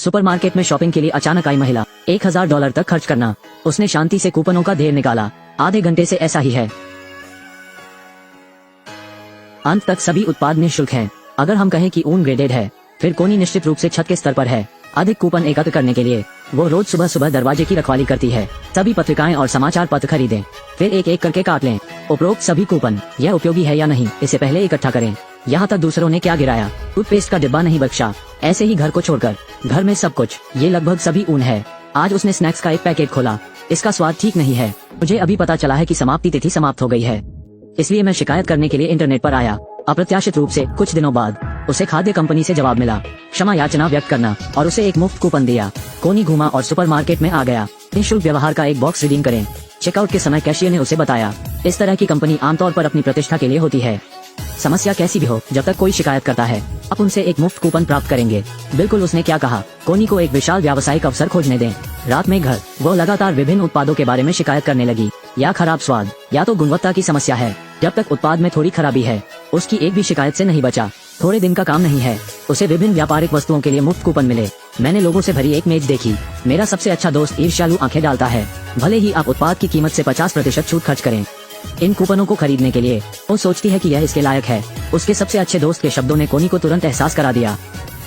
Supermarket में shopping के लिए अचानक आई महिला, $1000 तक खर्च करना। उसने शांति से कूपनों का ढेर निकाला। आधे घंटे से ऐसा ही है। अंत तक सभी उत्पाद निःशुल्क हैं। अगर हम कहें कि ऊन ग्रेडेड है, फिर कोनी निश्चित रूप से छत के स्तर पर है। अधिक कूपन एकत्र करने के लिए वो रोज सुबह सुबह दरवाजे की रखवाली करती है। सभी पत्रिकाएं और समाचार पत्र खरीदें, फिर एक एक करके काट लें। उपरोक्त सभी कूपन यह उपयोगी है या नहीं, इसे पहले इकट्ठा करें। यहाँ तक दूसरों ने क्या गिराया, टूथपेस्ट का डिब्बा नहीं बख्शा। ऐसे ही घर को छोड़कर घर में सब कुछ, ये लगभग सभी ऊन है। आज उसने स्नैक्स का एक पैकेट खोला। इसका स्वाद ठीक नहीं है। मुझे अभी पता चला है कि समाप्ति तिथि समाप्त हो गई है, इसलिए मैं शिकायत करने के लिए इंटरनेट पर आया। अप्रत्याशित रूप से कुछ दिनों बाद उसे खाद्य कंपनी से जवाब मिला। क्षमा याचना व्यक्त करना और उसे एक मुफ्त कूपन दिया। कोनी घूमा और सुपरमार्केट में आ गया। निःशुल्क व्यवहार का एक बॉक्स रिडीम करें। चेकआउट के समय कैशियर ने उसे बताया, इस तरह की कंपनी आमतौर पर अपनी प्रतिष्ठा के लिए होती है। समस्या कैसी भी हो, जब तक कोई शिकायत करता है, आप उनसे एक मुफ्त कूपन प्राप्त करेंगे। बिल्कुल उसने क्या कहा। कोनी को एक विशाल व्यावसायिक अवसर खोजने दें। रात में घर, वो लगातार विभिन्न उत्पादों के बारे में शिकायत करने लगी। या खराब स्वाद, या तो गुणवत्ता की समस्या है। जब तक उत्पाद में थोड़ी खराबी है, उसकी एक भी शिकायत से नहीं बचा। थोड़े दिन का काम नहीं है, उसे विभिन्न व्यापारिक वस्तुओं के लिए मुफ्त कूपन मिले। मैंने लोगों से भरी एक मेज देखी। मेरा सबसे अच्छा दोस्त ईर्ष्यालु आंखें डालता है, भले ही आप उत्पाद की कीमत से 50% छूट खर्च करें। इन कूपनों को खरीदने के लिए वो सोचती है कि यह इसके लायक है। उसके सबसे अच्छे दोस्त के शब्दों ने कोनी को तुरंत एहसास करा दिया,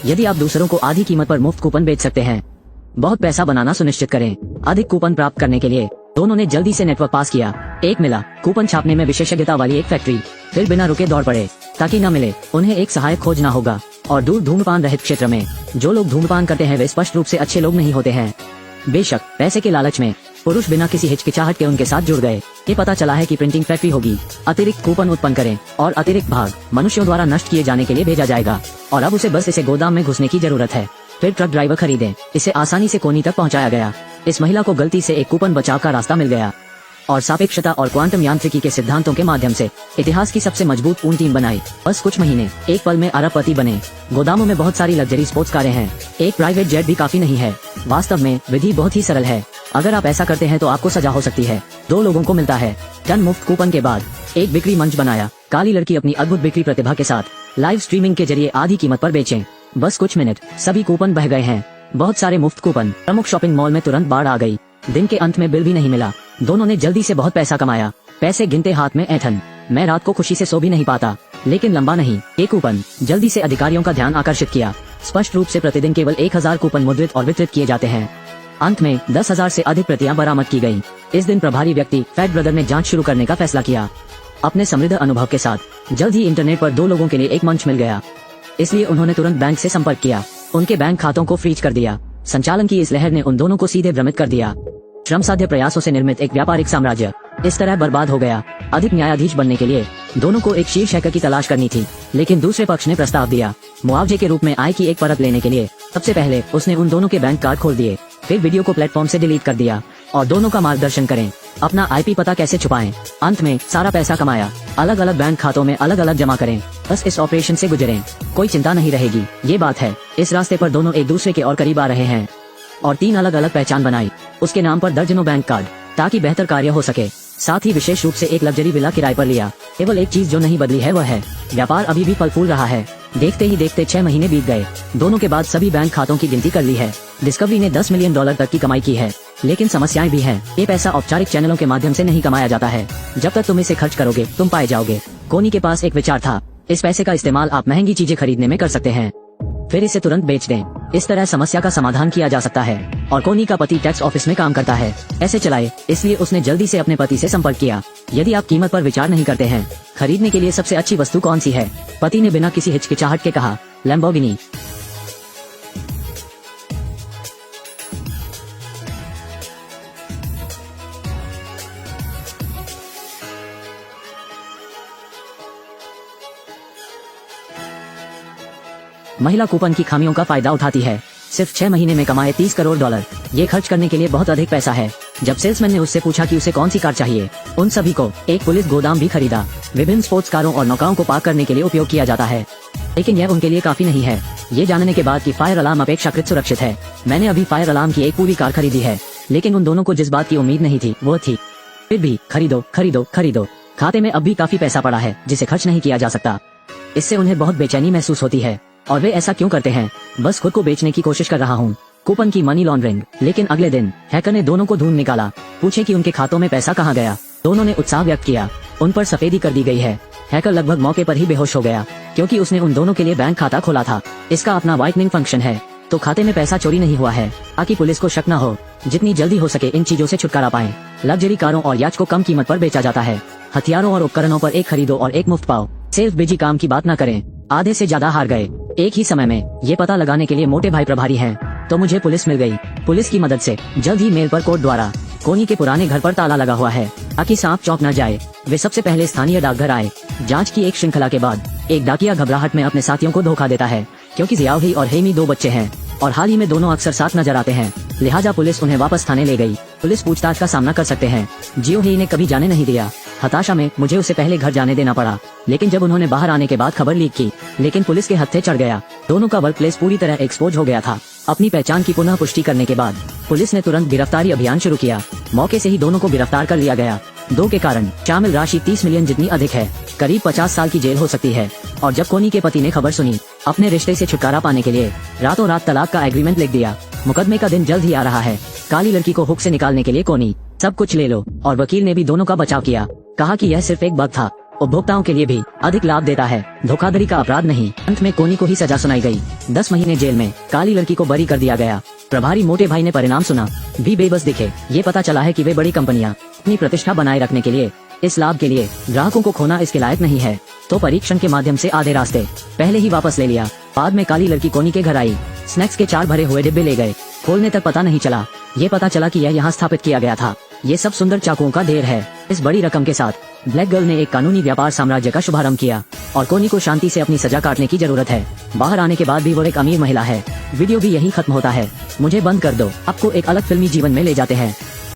यदि आप दूसरों को आधी कीमत पर मुफ्त कूपन बेच सकते हैं, बहुत पैसा बनाना सुनिश्चित करें। अधिक कूपन प्राप्त करने के लिए दोनों ने जल्दी से नेटवर्क पास किया। एक मिला कूपन छापने में विशेषज्ञता वाली एक फैक्ट्री, फिर बिना रुके दौड़ पड़े। ताकि न मिले, उन्हें एक सहायक खोजना होगा। और दूर धूम्रपान रहित क्षेत्र में जो लोग धूम्रपान करते हैं वे स्पष्ट रूप से अच्छे लोग नहीं होते हैं। बेशक पैसे के लालच में पुरुष बिना किसी हिचकिचाहट के उनके साथ जुड़ गए। ये पता चला है कि प्रिंटिंग फैक्ट्री होगी। अतिरिक्त कूपन उत्पन्न करें और अतिरिक्त भाग मनुष्यों द्वारा नष्ट किए जाने के लिए भेजा जाएगा। और अब उसे बस इसे गोदाम में घुसने की जरूरत है। फिर ट्रक ड्राइवर खरीदें। इसे आसानी से कोनी तक पहुंचाया गया। इस महिला को गलती से एक कूपन बचाव का रास्ता मिल गया और सापेक्षता और क्वांटम यांत्रिकी के सिद्धांतों के माध्यम से इतिहास की सबसे मजबूत ऊन टीम बनाई। बस कुछ महीने, एक पल में अरबपति बने। गोदामों में बहुत सारी लग्जरी स्पोर्ट्स कारें हैं। एक प्राइवेट जेट भी काफी नहीं है। वास्तव में विधि बहुत ही सरल है। अगर आप ऐसा करते हैं तो आपको सजा हो सकती है। 2 लोगों को मिलता है। टन मुफ्त कूपन के बाद एक बिक्री मंच बनाया। काली लड़की अपनी अद्भुत बिक्री प्रतिभा के साथ लाइव स्ट्रीमिंग के जरिए आधी कीमत पर बेचें। बस कुछ मिनट, सभी कूपन बह गए हैं। बहुत सारे मुफ्त कूपन। प्रमुख शॉपिंग मॉल में तुरंत बाढ़ आ गई। दिन के अंत में बिल भी नहीं मिला। दोनों ने जल्दी से बहुत पैसा कमाया। पैसे गिनते हाथ में ऐंठन। मैं रात को खुशी से सो भी नहीं पाता, लेकिन लंबा नहीं। एक कूपन जल्दी से अधिकारियों का ध्यान आकर्षित किया। स्पष्ट रूप से प्रतिदिन केवल 1000 कूपन मुद्रित और वितरित किए जाते हैं। अंत में 10,000 से अधिक प्रतियां बरामद की गयी। इस दिन प्रभारी व्यक्ति फैट ब्रदर ने जांच शुरू करने का फैसला किया। अपने समृद्ध अनुभव के साथ जल्द ही इंटरनेट पर 2 लोगों के लिए एक मंच मिल गया, इसलिए उन्होंने तुरंत बैंक से संपर्क किया। उनके बैंक खातों को फ्रीज कर दिया। संचालन की इस लहर ने उन दोनों को सीधे भ्रमित कर दिया। श्रमसाध्य प्रयासों से निर्मित एक व्यापारिक साम्राज्य इस तरह बर्बाद हो गया। अधिक न्यायाधीश बनने के लिए दोनों को एक शीर्ष हैकर की तलाश करनी थी, लेकिन दूसरे पक्ष ने प्रस्ताव दिया। मुआवजे के रूप में आय की एक परत लेने के लिए सबसे पहले उसने उन दोनों के बैंक कार्ड खोल दिए, फिर वीडियो को प्लेटफॉर्म से डिलीट कर दिया और दोनों का मार्गदर्शन करें, अपना आईपी पता कैसे छुपाएं। अंत में सारा पैसा कमाया। अलग अलग बैंक खातों में अलग अलग जमा करें। बस इस ऑपरेशन से गुजरें, कोई चिंता नहीं रहेगी। ये बात है, इस रास्ते पर दोनों एक दूसरे के और करीब आ रहे हैं। और 3 अलग अलग पहचान बनाई। उसके नाम पर दर्जनों बैंक कार्ड, ताकि बेहतर कार्य हो सके। साथ ही विशेष रूप से एक लग्जरी विला किराए पर लिया। केवल एक चीज जो नहीं बदली है वह है, व्यापार अभी भी फल फूल रहा है। देखते ही देखते 6 महीने बीत गए। दोनों के बाद सभी बैंक खातों की गिनती कर ली है। डिस्कवरी ने $10 मिलियन तक की कमाई की है, लेकिन समस्याएं भी हैं। ये पैसा औपचारिक चैनलों के माध्यम से नहीं कमाया जाता है। जब तक तुम इसे खर्च करोगे तुम पाए जाओगे। कोनी के पास एक विचार था। इस पैसे का इस्तेमाल आप महंगी चीजें खरीदने में कर सकते हैं, फिर इसे तुरंत बेच दें। इस तरह समस्या का समाधान किया जा सकता है। और कोनी का पति टैक्स ऑफिस में काम करता है। ऐसे चलाए, इसलिए उसने जल्दी से अपने पति से संपर्क किया। यदि आप कीमत पर विचार नहीं करते हैं, खरीदने के लिए सबसे अच्छी वस्तु कौन सी है? पति ने बिना किसी हिचकिचाहट के कहा, लैम्बोर्गिनी। महिला कूपन की खामियों का फायदा उठाती है। सिर्फ 6 महीने में कमाए $30 करोड़। ये खर्च करने के लिए बहुत अधिक पैसा है। जब सेल्समैन ने उससे पूछा कि उसे कौन सी कार चाहिए, उन सभी को एक पुलिस गोदाम भी खरीदा। विभिन्न स्पोर्ट्स कारों और नौकाओं को पार्क करने के लिए उपयोग किया जाता है, लेकिन यह उनके लिए काफी नहीं है। ये जानने के बाद कि फायर अलार्म अपेक्षाकृत सुरक्षित है, मैंने अभी फायर अलार्म की एक पूरी कार खरीदी है। लेकिन उन दोनों को जिस बात की उम्मीद नहीं थी वो थी, फिर भी खरीदो खरीदो खरीदो। खाते में अब भी काफी पैसा पड़ा है जिसे खर्च नहीं किया जा सकता। इससे उन्हें बहुत बेचैनी महसूस होती है। और वे ऐसा क्यों करते हैं? बस खुद को बेचने की कोशिश कर रहा हूँ। कूपन की मनी लॉन्ड्रिंग। लेकिन अगले दिन हैकर ने दोनों को ढूंढ निकाला। पूछे कि उनके खातों में पैसा कहाँ गया। दोनों ने उत्साह व्यक्त किया। उन पर सफेदी कर दी गई है। हैकर लगभग मौके पर ही बेहोश हो गया, क्योंकि उसने उन दोनों के लिए बैंक खाता खोला था। इसका अपना व्हाइटनिंग फंक्शन है, तो खाते में पैसा चोरी नहीं हुआ है, ताकि पुलिस को शक न हो। जितनी जल्दी हो सके इन चीजों से छुटकारा पाएं। लग्जरी कारों और याच को कम कीमत पर बेचा जाता है। हथियारों और उपकरणों पर एक खरीदो और एक मुफ्त पाओ। सिर्फ बिजी काम की बात न करें। आधे से ज्यादा हार गए एक ही समय में। ये पता लगाने के लिए मोटे भाई प्रभारी हैं, तो मुझे पुलिस मिल गई। पुलिस की मदद से जल्द ही मेल पर कोड द्वारा कोनी के पुराने घर पर ताला लगा हुआ है, ताकि सांप चौंक न जाए। वे सबसे पहले स्थानीय डाकघर आए। जांच की एक श्रृंखला के बाद एक डाकिया घबराहट में अपने साथियों को धोखा देता है, क्योंकि जियाओही और हेमी 2 बच्चे हैं और हाल ही में दोनों अक्सर साथ नजर आते हैं। लिहाजा पुलिस उन्हें वापस थाने ले गई। पुलिस पूछताछ का सामना कर सकते हैं। जियोही ने कभी जाने नहीं दिया। हताशा में मुझे उसे पहले घर जाने देना पड़ा, लेकिन जब उन्होंने बाहर आने के बाद खबर लीक की, लेकिन पुलिस के हत्थे चढ़ गया। दोनों का वर्क प्लेस पूरी तरह एक्सपोज हो गया था। अपनी पहचान की पुनः पुष्टि करने के बाद पुलिस ने तुरंत गिरफ्तारी अभियान शुरू किया। मौके से ही दोनों को गिरफ्तार कर लिया गया। 2 के कारण शामिल राशि 30 मिलियन जितनी अधिक है, करीब 50 साल की जेल हो सकती है। और जब कोनी के पति ने खबर सुनी, अपने रिश्ते से छुटकारा पाने के लिए रातों रात तलाक का एग्रीमेंट लिख दिया। मुकदमे का दिन जल्द ही आ रहा है। काली लड़की को हुक से निकालने के लिए कोनी सब कुछ ले लो, और वकील ने भी दोनों का बचाव किया। कहा कि यह सिर्फ एक बग था, उपभोक्ताओं के लिए भी अधिक लाभ देता है, धोखाधड़ी का अपराध नहीं। अंत में कोनी को ही सजा सुनाई गई। 10 महीने जेल में काली लड़की को बरी कर दिया गया। प्रभारी मोटे भाई ने परिणाम सुना भी बेबस दिखे। ये पता चला है कि वे बड़ी कंपनियां अपनी प्रतिष्ठा बनाए रखने के लिए, इस लाभ के लिए ग्राहकों को खोना इसके लायक नहीं है, तो परीक्षण के माध्यम से आधे रास्ते पहले ही वापस ले लिया। बाद में काली लड़की कोनी के घर आई। स्नैक्स के 4 भरे हुए डिब्बे ले गए। खोलने तक पता नहीं चला। ये पता चला कि यह यहाँ स्थापित किया गया था। ये सब सुंदर चाकुओं का ढेर है। इस बड़ी रकम के साथ ब्लैक गर्ल ने एक कानूनी व्यापार साम्राज्य का शुभारंभ किया, और कोनी को शांति से अपनी सजा काटने की जरूरत है। बाहर आने के बाद भी वो एक अमीर महिला है। वीडियो भी यही खत्म होता है। मुझे बंद कर दो। आपको एक अलग फिल्मी जीवन में ले जाते हैं।